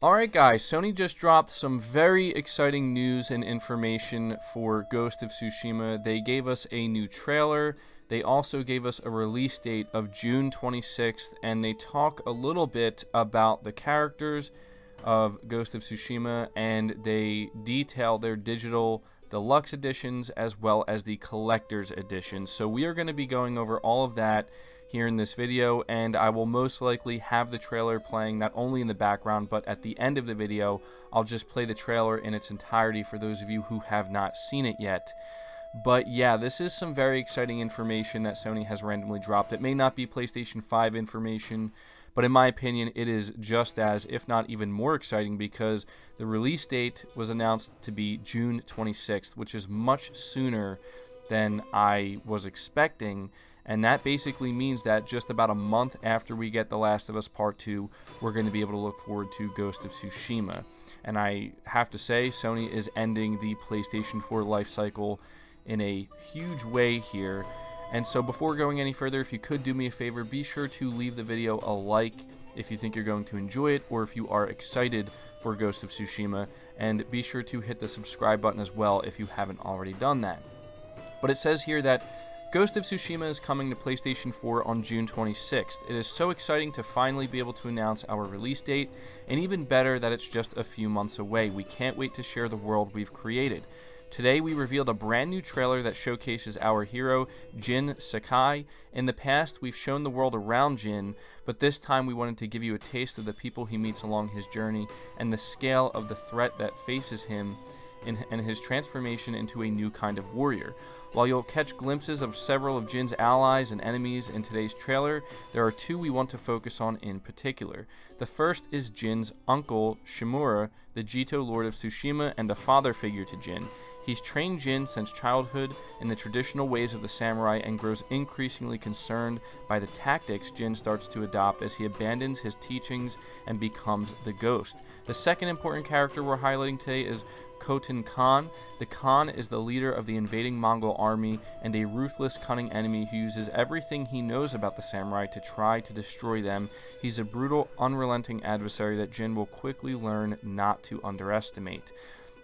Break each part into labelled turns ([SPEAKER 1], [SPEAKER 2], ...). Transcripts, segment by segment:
[SPEAKER 1] Alright guys, Sony just dropped some very exciting news and information for Ghost of Tsushima. They gave us a new trailer, they also gave us a release date of June 26th, and they talk a little bit about the characters of Ghost of Tsushima, and they detail their digital deluxe editions as well as the collector's edition. So we are going to be going over all of that here in this video, and I will most likely have the trailer playing not only in the background, but at the end of the video I'll just play the trailer in its entirety for those of you who have not seen it yet. But yeah, this is some very exciting information that Sony has randomly dropped. It may not be PlayStation 5 information, but in my opinion it is just as, if not even more exciting, because the release date was announced to be June 26th, which is much sooner than I was expecting. And that basically means that just about a month after we get The Last of Us Part 2, we're going to be able to look forward to Ghost of Tsushima. And I have to say, Sony is ending the PlayStation 4 life cycle in a huge way here. And so before going any further, if you could do me a favor, be sure to leave the video a like if you think you're going to enjoy it, or if you are excited for Ghost of Tsushima. And be sure to hit the subscribe button as well if you haven't already done that. But it says here that Ghost of Tsushima is coming to PlayStation 4 on June 26th. It is so exciting to finally be able to announce our release date, and even better that it's just a few months away. We can't wait to share the world we've created. Today we revealed a brand new trailer that showcases our hero, Jin Sakai. In the past, we've shown the world around Jin, but this time we wanted to give you a taste of the people he meets along his journey and the scale of the threat that faces him and his transformation into a new kind of warrior. While you'll catch glimpses of several of Jin's allies and enemies in today's trailer, there are two we want to focus on in particular. The first is Jin's uncle, Shamora, the Jito Lord of Tsushima and a father figure to Jin. He's trained Jin since childhood in the traditional ways of the samurai and grows increasingly concerned by the tactics Jin starts to adopt as he abandons his teachings and becomes the ghost. The second important character we're highlighting today is Khotun Khan. The Khan is the leader of the invading Mongol army and a ruthless, cunning enemy who uses everything he knows about the samurai to try to destroy them. He's a brutal, unrelenting adversary that Jin will quickly learn not to underestimate.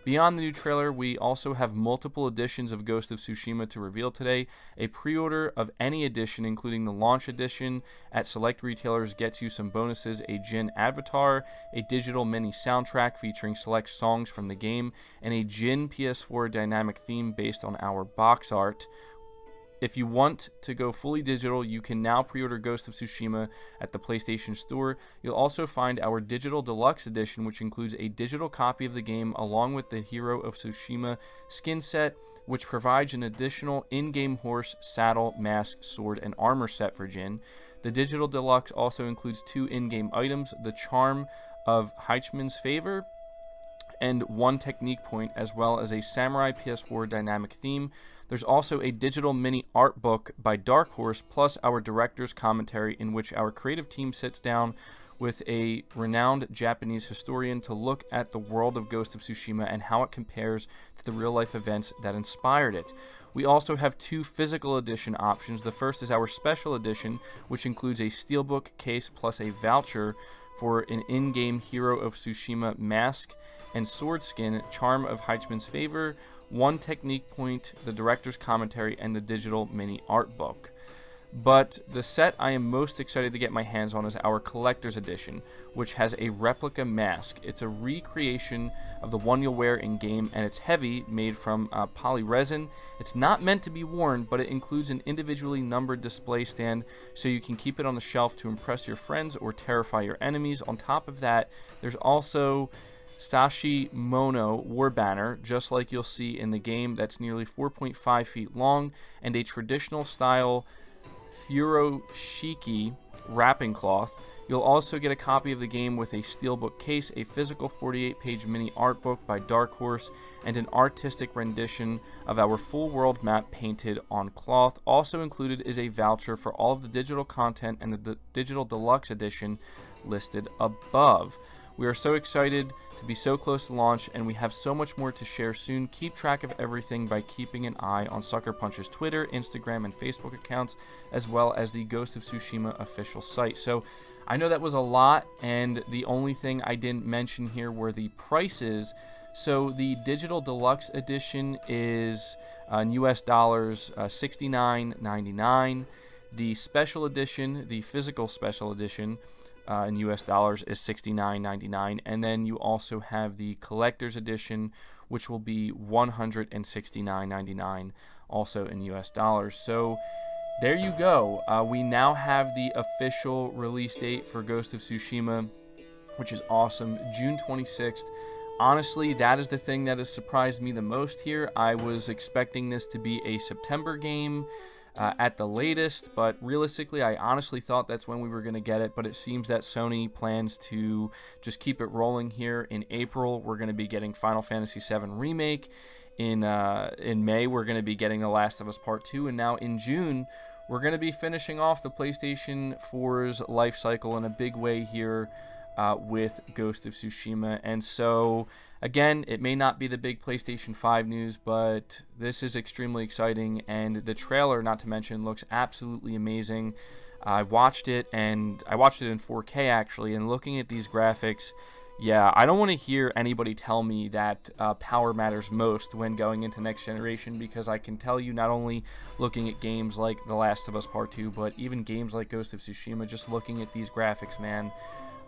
[SPEAKER 1] Beyond the new trailer, we also have multiple editions of Ghost of Tsushima to reveal today. A pre-order of any edition, including the launch edition, at select retailers gets you some bonuses: a Jin avatar, a digital mini soundtrack featuring select songs from the game, and a Jin PS4 dynamic theme based on our box art. If you want to go fully digital, you can now pre-order Ghost of Tsushima at the PlayStation Store. You'll also find our digital deluxe edition, which includes a digital copy of the game along with the Hero of Tsushima skin set, which provides an additional in-game horse, saddle, mask, sword, and armor set for Jin. The digital deluxe also includes two in-game items: the Charm of Heichmann's Favor and one technique point, as well as a Samurai PS4 dynamic theme. There's also a digital mini art book by Dark Horse, plus our director's commentary, in which our creative team sits down with a renowned Japanese historian to look at the world of Ghost of Tsushima and how it compares to the real-life events that inspired it. We also have two physical edition options. The first is our special edition, which includes a steelbook case plus a voucher for an in-game Hero of Tsushima mask and sword skin, Charm of Heichmann's Favor, one technique point, the director's commentary, and the digital mini art book. But the set I am most excited to get my hands on is our collector's edition, which has a replica mask. It's a recreation of the one you'll wear in game, and it's heavy, made from poly resin. It's not meant to be worn, but it includes an individually numbered display stand so you can keep it on the shelf to impress your friends or terrify your enemies. On top of that, there's also Sashi Mono war banner, just like you'll see in the game, that's nearly 4.5 feet long, and a traditional style furoshiki wrapping cloth. You'll also get a copy of the game with a steelbook case, a physical 48-page mini art book by Dark Horse, and an artistic rendition of our full world map painted on cloth. Also included is a voucher for all of the digital content and the digital deluxe edition listed above. We are so excited to be so close to launch, and we have so much more to share soon. Keep track of everything by keeping an eye on Sucker Punch's Twitter, Instagram, and Facebook accounts, as well as the Ghost of Tsushima official site. So I know that was a lot, and the only thing I didn't mention here were the prices. So the digital deluxe edition is in US dollars $69.99. The special edition, the physical special edition, in US dollars is $69.99. And then you also have the collector's edition, which will be $169.99, also in US dollars. So there you go. We now have the official release date for Ghost of Tsushima, which is awesome, June 26th. Honestly, that is the thing that has surprised me the most here. I was expecting this to be a September game at the latest, but realistically, I honestly thought that's when we were going to get it, but it seems that Sony plans to just keep it rolling here. In April, we're going to be getting Final Fantasy VII Remake. In May, we're going to be getting The Last of Us Part 2, and now in June, we're going to be finishing off the PlayStation 4's life cycle in a big way here with Ghost of Tsushima. And so, again, it may not be the big PlayStation 5 news, but this is extremely exciting, and the trailer, not to mention, looks absolutely amazing. I watched it in 4K, actually, and looking at these graphics, yeah, I don't want to hear anybody tell me that power matters most when going into next generation, because I can tell you, not only looking at games like The Last of Us Part 2, but even games like Ghost of Tsushima, just looking at these graphics, man,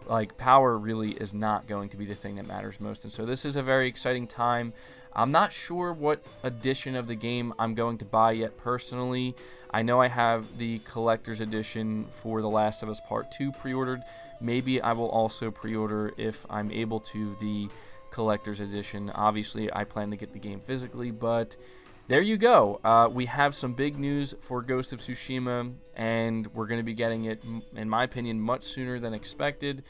[SPEAKER 1] like, power really is not going to be the thing that matters most. And so this is a very exciting time. I'm not sure what edition of the game I'm going to buy yet personally. I know I have the collector's edition for The Last of Us Part 2 pre-ordered. Maybe I will also pre-order, if I'm able to, the collector's edition. Obviously, I plan to get the game physically, but there you go. We have some big news for Ghost of Tsushima, and we're going to be getting it, in my opinion, much sooner than expected.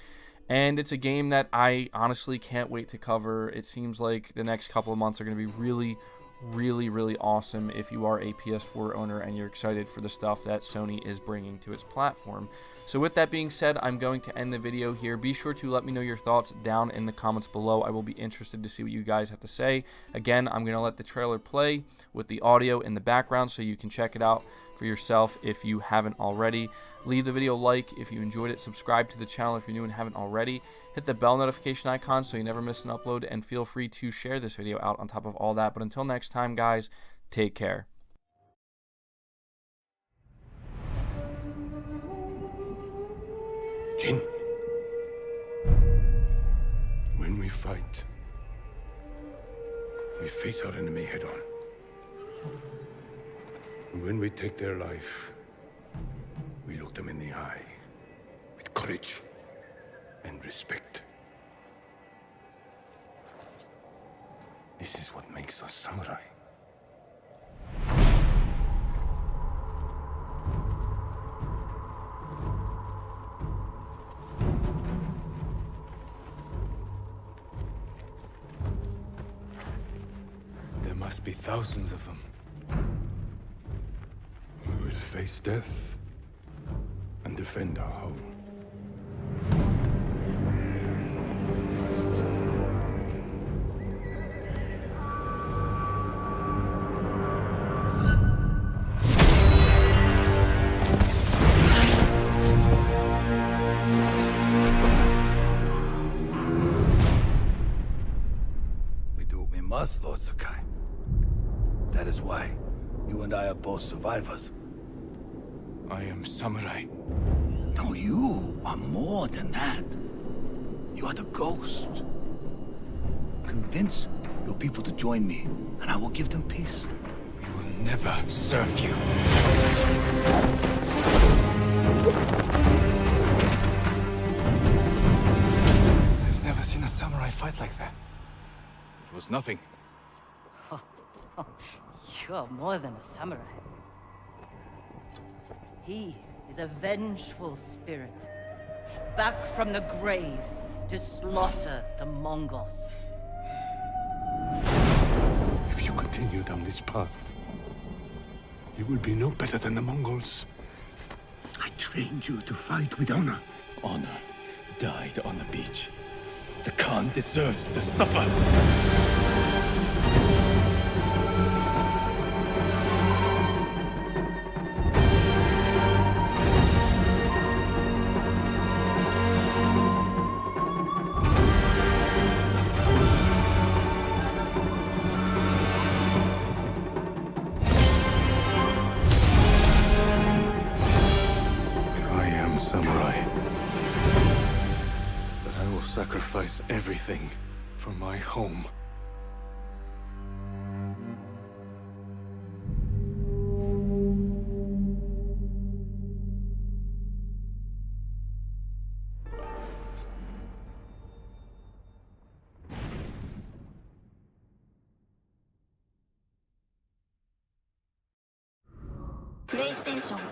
[SPEAKER 1] And it's a game that I honestly can't wait to cover. It seems like the next couple of months are going to be really, really, really awesome if you are a PS4 owner and you're excited for the stuff that Sony is bringing to its platform. So with that being said, I'm going to end the video here. Be sure to let me know your thoughts down in the comments below. I will be interested to see what you guys have to say. Again, I'm going to let the trailer play with the audio in the background so you can check it out for yourself if you haven't already. Leave the video a like if you enjoyed it. Subscribe to the channel if you're new and haven't already. Hit the bell notification icon so you never miss an upload, and feel free to share this video out on top of all that. But until next time, guys, take care.
[SPEAKER 2] Jin, when we fight, we face our enemy head on. And when we take their life, we look them in the eye with courage and respect. This is what makes us samurai. There must be thousands of them. We will face death and defend our home. We do what we must, Lord Sakai. That is why you and I are both survivors. I am samurai. No, you are more than that. You are the ghost. Convince your people to join me, and I will give them peace. We will never serve you. I've never seen a samurai fight like that. It was nothing.
[SPEAKER 3] You're more than a samurai. He is a vengeful spirit, back from the grave to slaughter the Mongols.
[SPEAKER 2] If you continue down this path, you will be no better than the Mongols. I trained you to fight with honor.
[SPEAKER 4] Honor died on the beach. The Khan deserves to suffer.
[SPEAKER 5] sacrifice everything for my home.
[SPEAKER 6] PlayStation